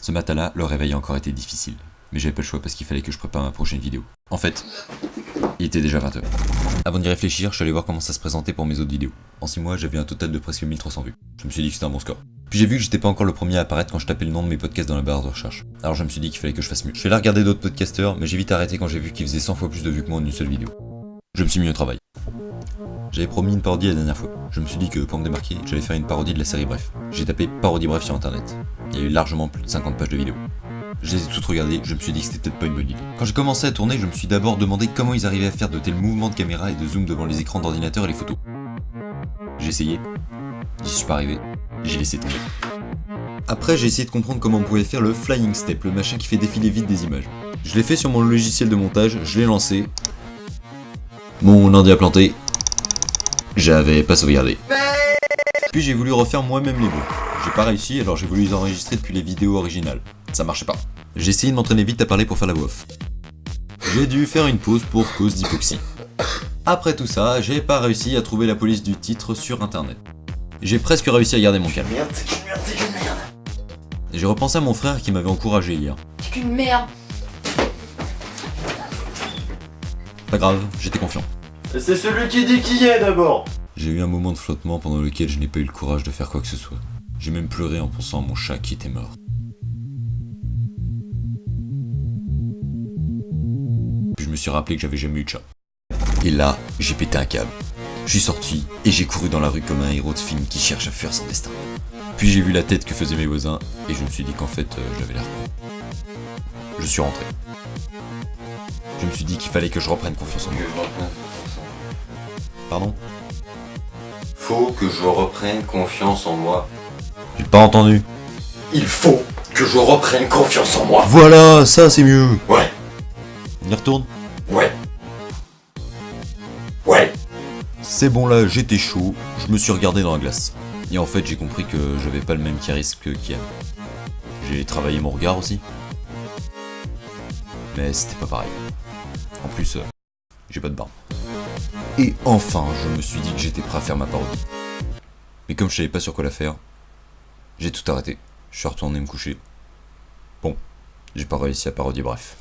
Ce matin-là, le réveil a encore été difficile. Mais j'avais pas le choix parce qu'il fallait que je prépare ma prochaine vidéo. En fait, il était déjà 20h. Avant d'y réfléchir, je suis allé voir comment ça se présentait pour mes autres vidéos. En 6 mois, j'avais un total de presque 1300 vues. Je me suis dit que c'était un bon score. Puis j'ai vu que j'étais pas encore le premier à apparaître quand je tapais le nom de mes podcasts dans la barre de recherche. Alors je me suis dit qu'il fallait que je fasse mieux. Je suis allé regarder d'autres podcasteurs, mais j'ai vite arrêté quand j'ai vu qu'ils faisaient 100 fois plus de vues que moi en une seule vidéo. Je me suis mis au travail. J'avais promis une parodie la dernière fois. Je me suis dit que pour me démarquer, j'allais faire une parodie de la série Bref. J'ai tapé parodie Bref sur internet. Il y a eu largement plus de 50 pages de vidéos. Je les ai toutes regardées, je me suis dit que c'était peut-être pas une bonne idée. Quand j'ai commencé à tourner, je me suis d'abord demandé comment ils arrivaient à faire de tels mouvements de caméra et de zoom devant les écrans d'ordinateur et les photos. J'ai essayé, j'y suis pas arrivé, j'ai laissé tomber. Après, j'ai essayé de comprendre comment on pouvait faire le flying step, le machin qui fait défiler vite des images. Je l'ai fait sur mon logiciel de montage, je l'ai lancé. Mon ordi a planté. J'avais pas sauvegardé. Puis j'ai voulu refaire moi-même les mots. J'ai pas réussi, alors j'ai voulu les enregistrer depuis les vidéos originales. Ça marchait pas. J'ai essayé de m'entraîner vite à parler pour faire la voix off. J'ai dû faire une pause pour cause d'hypoxie. Après tout ça, j'ai pas réussi à trouver la police du titre sur internet. J'ai presque réussi à garder mon calme. Merde, c'est qu'une merde, c'est qu'une merde. J'ai repensé à mon frère qui m'avait encouragé hier. C'est qu'une merde. Pas grave, j'étais confiant. C'est celui qui dit qui est d'abord. J'ai eu un moment de flottement pendant lequel je n'ai pas eu le courage de faire quoi que ce soit. J'ai même pleuré en pensant à mon chat qui était mort. Puis je me suis rappelé que j'avais jamais eu de chat. Et là, j'ai pété un câble. Je suis sorti et j'ai couru dans la rue comme un héros de film qui cherche à fuir son destin. Puis j'ai vu la tête que faisaient mes voisins et je me suis dit qu'en fait j'avais l'air con. Je suis rentré. Je me suis dit qu'il fallait que je reprenne confiance en moi. Pardon ? Faut que je reprenne confiance en moi. J'ai pas entendu. Il faut que je reprenne confiance en moi. Voilà, ça c'est mieux. Ouais, On y retourne ? ouais. Ouais. C'est bon là, j'étais chaud, je me suis regardé dans la glace. Et en fait j'ai compris que j'avais pas le même charisme que Kian. J'ai travaillé mon regard aussi. Mais c'était pas pareil. En plus, j'ai pas de barbe. Et enfin, je me suis dit que j'étais prêt à faire ma parodie. Mais comme je savais pas sur quoi la faire, j'ai tout arrêté. Je suis retourné me coucher. Bon, j'ai pas réussi à parodier Bref.